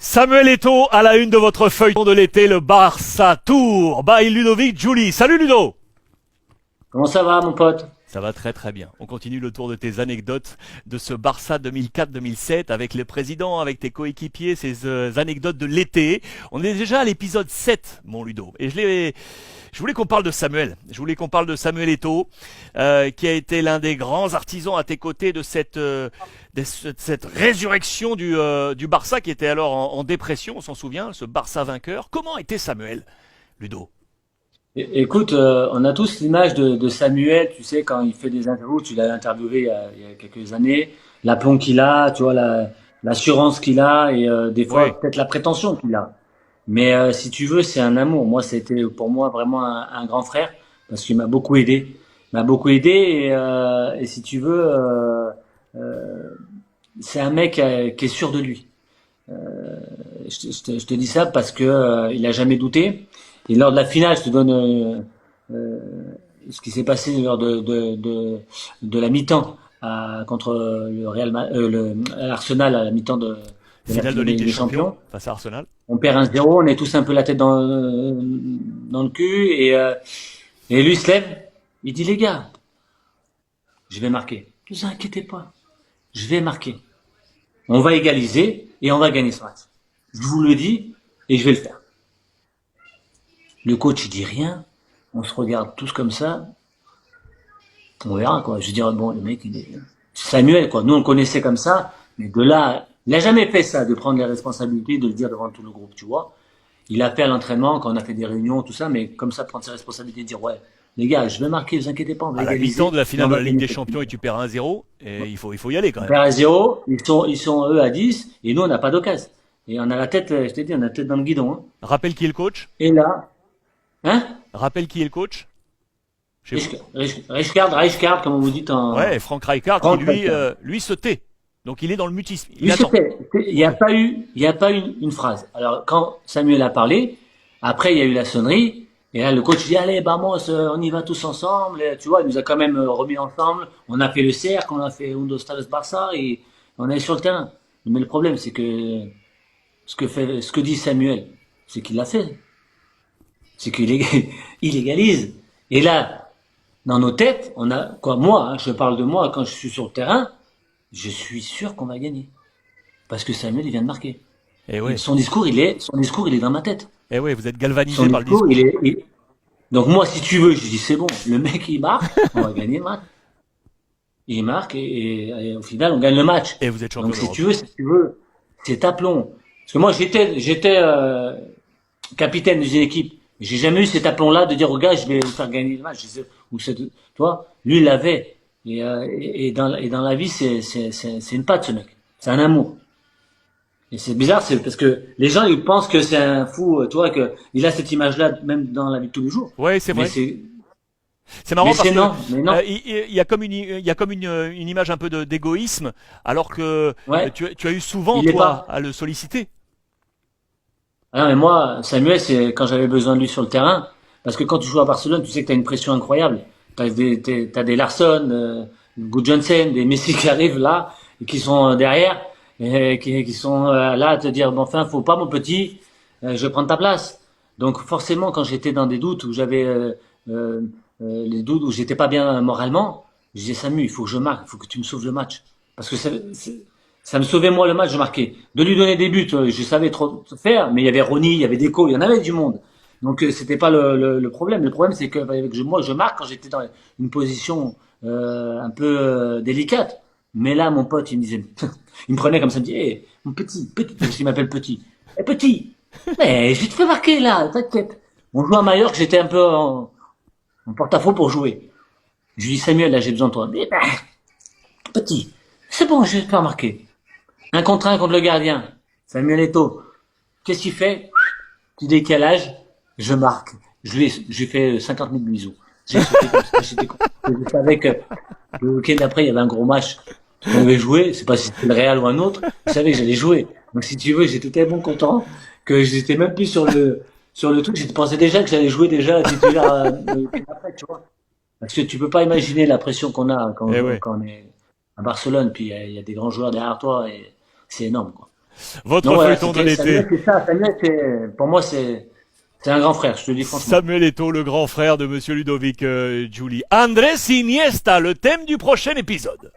Samuel Eto'o à la une de votre feuilleton de l'été, le Barça Tour by Ludovic Giuli. Salut Ludo. Comment ça va, mon pote? Ça va très très bien. On continue le tour de tes anecdotes de ce Barça 2004-2007 avec les présidents, avec tes coéquipiers, ces anecdotes de l'été. On est déjà à l'épisode 7, mon Ludo. Et je voulais qu'on parle de Samuel. Je voulais qu'on parle de Samuel Eto'o, qui a été l'un des grands artisans à tes côtés de cette résurrection du Barça qui était alors en dépression, on s'en souvient, ce Barça vainqueur. Comment était Samuel, Ludo? Écoute, on a tous l'image de Samuel, tu sais, quand il fait des interviews, tu l'as interviewé il y a quelques années, l'aplomb qu'il a, tu vois, l'assurance qu'il a et des Oui. fois peut-être la prétention qu'il a. Mais si tu veux, c'est un amour. Moi, c'était pour moi vraiment un grand frère parce qu'il m'a beaucoup aidé. Il m'a beaucoup aidé et si tu veux, euh, c'est un mec qui est sûr de lui. Je te dis ça parce que il a jamais douté. Et lors de la finale, je te donne euh, ce qui s'est passé lors de la mi-temps contre le l'Arsenal à la mi-temps de la Finale de finale de Ligue Ligue des des Champions Champions. face à Arsenal. On perd 1-0, on est tous un peu la tête dans le cul et lui il se lève, il dit les gars, je vais marquer. Ne vous inquiétez pas, je vais marquer. On va égaliser et on va gagner ce match. Je vous le dis et je vais le faire. Le coach, il dit rien. On se regarde tous comme ça. On verra, quoi. Je veux dire, bon, le mec, il est Samuel, quoi. Nous, on le connaissait comme ça. Mais de là, il a jamais fait ça, de prendre les responsabilités, de le dire devant tout le groupe, tu vois. Il a fait à l'entraînement, quand on a fait des réunions, tout ça, mais comme ça, prendre ses responsabilités, dire, ouais, les gars, je vais marquer, vous inquiétez pas, on va À la mi-temps égaliser de la et on finale de va la Ligue gagner des cette Champions finale. et tu perds 1-0, et il faut y aller quand On même. perd à 0, ils sont eux à 10, et nous, on n'a pas d'occasion. Et on a la tête, je t'ai dit, on a la tête dans le guidon, hein. Rappelle qui est le coach. Et là, hein? Rappelle qui est le coach chez vous. Rijkaard, comme on vous dit Ouais, Frank Rijkaard qui Franck Rijkaard. lui se tait. Donc il est dans le mutisme. Il Lui, attend. il n'y a pas eu, il y a pas eu une phrase. Alors, quand Samuel a parlé, après, il y a eu la sonnerie, et là, le coach dit, allez, vamos, on y va tous ensemble. Et, tu vois, il nous a quand même remis ensemble. On a fait le cercle, on a fait un, dos, tres, Barça, et on est sur le terrain. Mais le problème, c'est que ce que dit Samuel, c'est qu'il l'a fait. C'est qu'il il égalise. Et là, dans nos têtes, on a, quoi, moi, hein, je parle de moi, quand je suis sur le terrain, je suis sûr qu'on va gagner. Parce que Samuel, il vient de marquer. Et ouais, Son discours, il est dans ma tête. et ouais, vous êtes Son galvanisé par le discours, discours. donc moi, si tu veux, je dis c'est bon, le mec, il marque, on va gagner le match. Il marque et au final, on gagne le match. Et vous êtes champion Donc d'Europe. si tu veux, c'est aplomb. Parce que moi, j'étais capitaine d'une équipe. J'ai jamais eu cet aplomb-là de dire au gars, je vais vous faire gagner le match. Toi, lui, il l'avait. Et dans la vie, c'est une patte, ce mec. C'est un amour. Et c'est bizarre, c'est parce que les gens ils pensent que c'est un fou, tu vois, que il a cette image-là même dans la vie de tous les jours. Ouais, c'est Mais vrai. c'est, C'est mais marrant parce c'est que non, mais non. il y a comme une image un peu d'égoïsme, alors que Ouais, tu as eu souvent il est toi pas. à le solliciter. Ah non, mais moi, Samuel, c'est quand j'avais besoin de lui sur le terrain, parce que quand tu joues à Barcelone, tu sais que t'as une pression incroyable. T'as des Larsson, Gudjohnsen, des Messi qui arrivent là et qui sont derrière et qui sont là à te dire, bon, enfin, faut pas mon petit, je vais prendre ta place. Donc forcément, quand j'étais dans des doutes où j'avais euh, les doutes où j'étais pas bien moralement, je disais Samu, il faut que je marque, il faut que tu me sauves le match, parce que ça me sauvait moi le match, je marquais. De lui donner des buts, je savais trop faire, mais il y avait Ronny, il y avait Deco, il y en avait du monde. Donc c'était pas le problème. Le problème c'est que moi je marque quand j'étais dans une position un peu délicate. Mais là mon pote il me disait, il me prenait comme ça, il me dit, hey, mon petit, parce qu'il m'appelle petit. Eh petit, mais je te fais marquer là, t'inquiète. On joue à Mallorca, j'étais un peu en porte-à-faux pour jouer. Je lui dis Samuel, là j'ai besoin de toi. Eh ben, petit, c'est bon, je vais te faire marquer. Un contre un contre le gardien. Samuel Eto'o. Qu'est-ce qu'il fait? Petit décalage, je marque. Je lui ai fait 50 000 bisous. J'ai sauté comme ça. Je savais que le week-end d'après, il y avait un gros match qu'on devait jouer. C'est pas si c'était le Real ou un autre. Je savais que j'allais jouer. Donc, si tu veux, j'étais tellement content que j'étais même plus sur le truc. Je pensais déjà que j'allais jouer déjà titulaire le week-end d'après, tu vois. Parce que tu peux pas imaginer la pression qu'on a quand on Et joue, ouais. quand on est à Barcelone. Puis il y a des grands joueurs derrière toi et c'est énorme, quoi. Votre Donc voilà, feuilleton de c'était l'été. Samuel, c'est ça. Samuel, pour moi, c'est un grand frère, je te le dis franchement. Samuel Eto'o, le grand frère de Monsieur Ludovic Giuli. Andrés Iniesta, le thème du prochain épisode.